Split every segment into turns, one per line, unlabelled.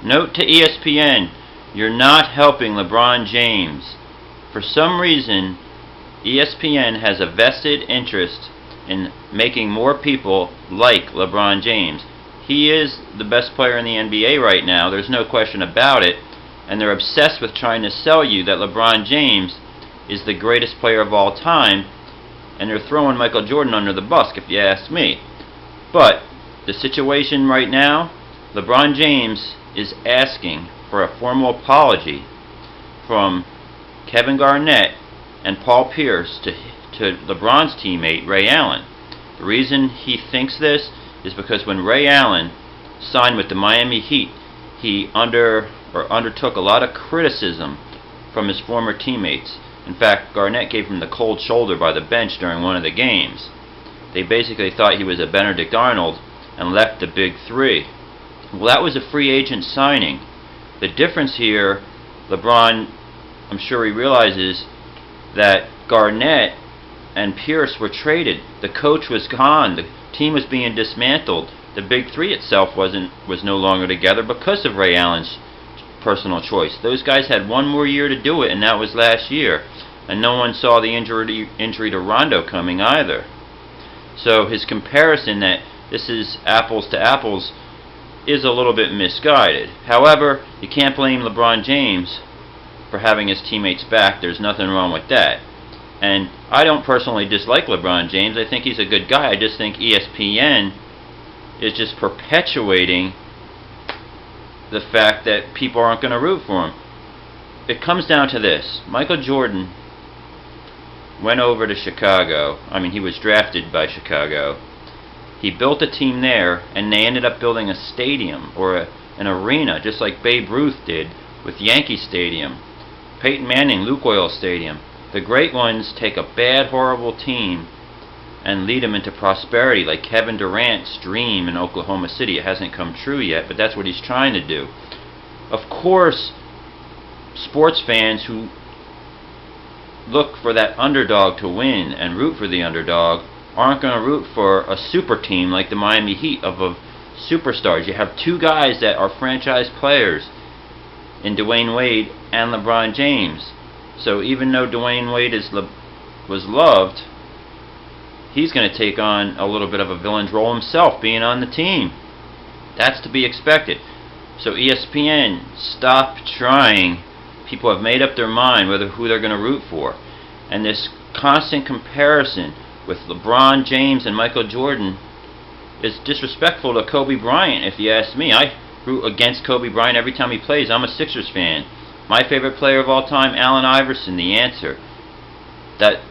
Note to ESPN, you're not helping LeBron James. For some reason, ESPN has a vested interest in making more people like LeBron James. He is the best player in the NBA right now, there's no question about it, and they're obsessed with trying to sell you that LeBron James is the greatest player of all time, and they're throwing Michael Jordan under the bus, if you ask me. But the situation right now, LeBron James is asking for a formal apology from Kevin Garnett and Paul Pierce to LeBron's teammate Ray Allen. The reason he thinks this is because when Ray Allen signed with the Miami Heat, he undertook a lot of criticism from his former teammates. In fact, Garnett gave him the cold shoulder by the bench during one of the games. They basically thought he was a Benedict Arnold and left the big three. Well, that was a free agent signing. The difference here, LeBron, I'm sure he realizes that Garnett and Pierce were traded. The coach was gone. The team was being dismantled. The big three itself was no longer together because of Ray Allen's personal choice. Those guys had one more year to do it, and that was last year. And no one saw the injury to Rondo coming either. So his comparison that this is apples to apples is a little bit misguided. However, you can't blame LeBron James for having his teammates back. There's nothing wrong with that. And I don't personally dislike LeBron James. I think he's a good guy. I just think ESPN is just perpetuating the fact that people aren't going to root for him. It comes down to this. Michael Jordan went over to Chicago. I mean, he was drafted by Chicago. He built a team there, and they ended up building a stadium or an arena, just like Babe Ruth did with Yankee Stadium, Peyton Manning, Lukoil Stadium. The great ones take a bad, horrible team and lead them into prosperity, like Kevin Durant's dream in Oklahoma City. It hasn't come true yet, but that's what he's trying to do. Of course, sports fans who look for that underdog to win and root for the underdog aren't going to root for a super team like the Miami Heat of superstars. You have two guys that are franchise players in Dwayne Wade and LeBron James. So even though Dwayne Wade was loved, he's going to take on a little bit of a villain's role himself, being on the team. That's to be expected. So ESPN, stop trying. People have made up their mind who they're going to root for. And this constant comparison with LeBron James and Michael Jordan is disrespectful to Kobe Bryant, if you ask me. I root against Kobe Bryant every time he plays. I'm a Sixers fan. My favorite player of all time, Allen Iverson, the answer. That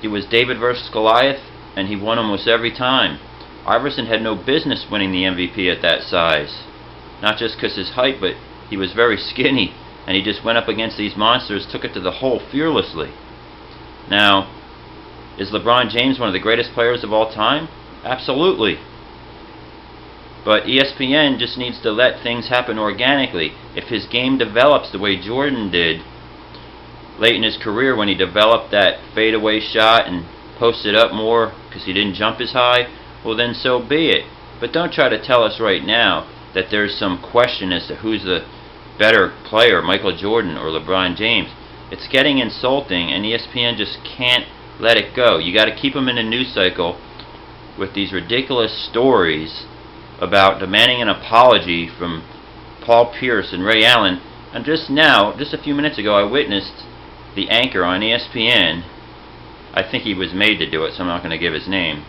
it was David versus Goliath, and he won almost every time. Iverson had no business winning the MVP at that size. Not just because his height, but he was very skinny, and he just went up against these monsters, took it to the hole fearlessly. Now, is LeBron James one of the greatest players of all time? Absolutely. But ESPN just needs to let things happen organically. If his game develops the way Jordan did late in his career, when he developed that fadeaway shot and posted up more because he didn't jump as high, well then so be it. But don't try to tell us right now that there's some question as to who's the better player, Michael Jordan or LeBron James. It's getting insulting, and ESPN just can't let it go. You got to keep them in a news cycle with these ridiculous stories about demanding an apology from Paul Pierce and Ray Allen. And just a few minutes ago, I witnessed the anchor on ESPN, I think he was made to do it, so I'm not going to give his name,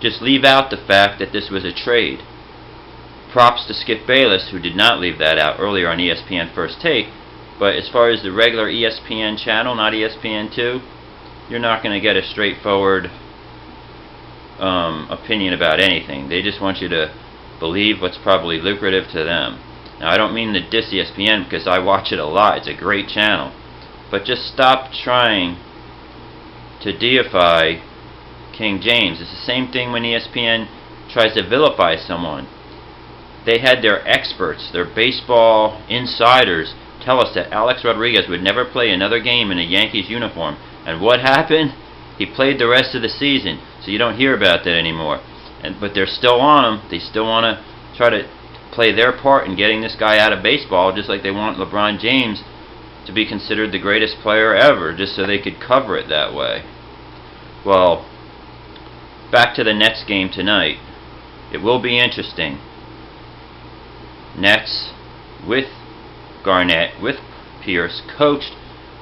just leave out the fact that this was a trade. Props to Skip Bayless, who did not leave that out earlier on ESPN First Take, but as far as the regular ESPN channel, not ESPN2, you're not going to get a straightforward opinion about anything. They just want you to believe what's probably lucrative to them. Now, I don't mean to diss ESPN because I watch it a lot. It's a great channel. But just stop trying to deify King James. It's the same thing when ESPN tries to vilify someone. They had their experts, their baseball insiders, tell us that Alex Rodriguez would never play another game in a Yankees uniform. And what happened? He played the rest of the season, so you don't hear about that anymore. But they're still on him. They still want to try to play their part in getting this guy out of baseball, just like they want LeBron James to be considered the greatest player ever, just so they could cover it that way. Well, back to the Nets game tonight. It will be interesting. Nets with Garnett, with Pierce, coached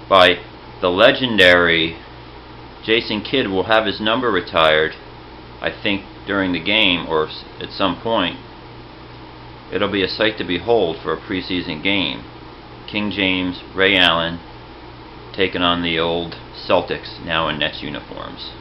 by the legendary Jason Kidd, will have his number retired, I think, during the game or at some point. It'll be a sight to behold for a preseason game. King James, Ray Allen, taking on the old Celtics, now in Nets uniforms.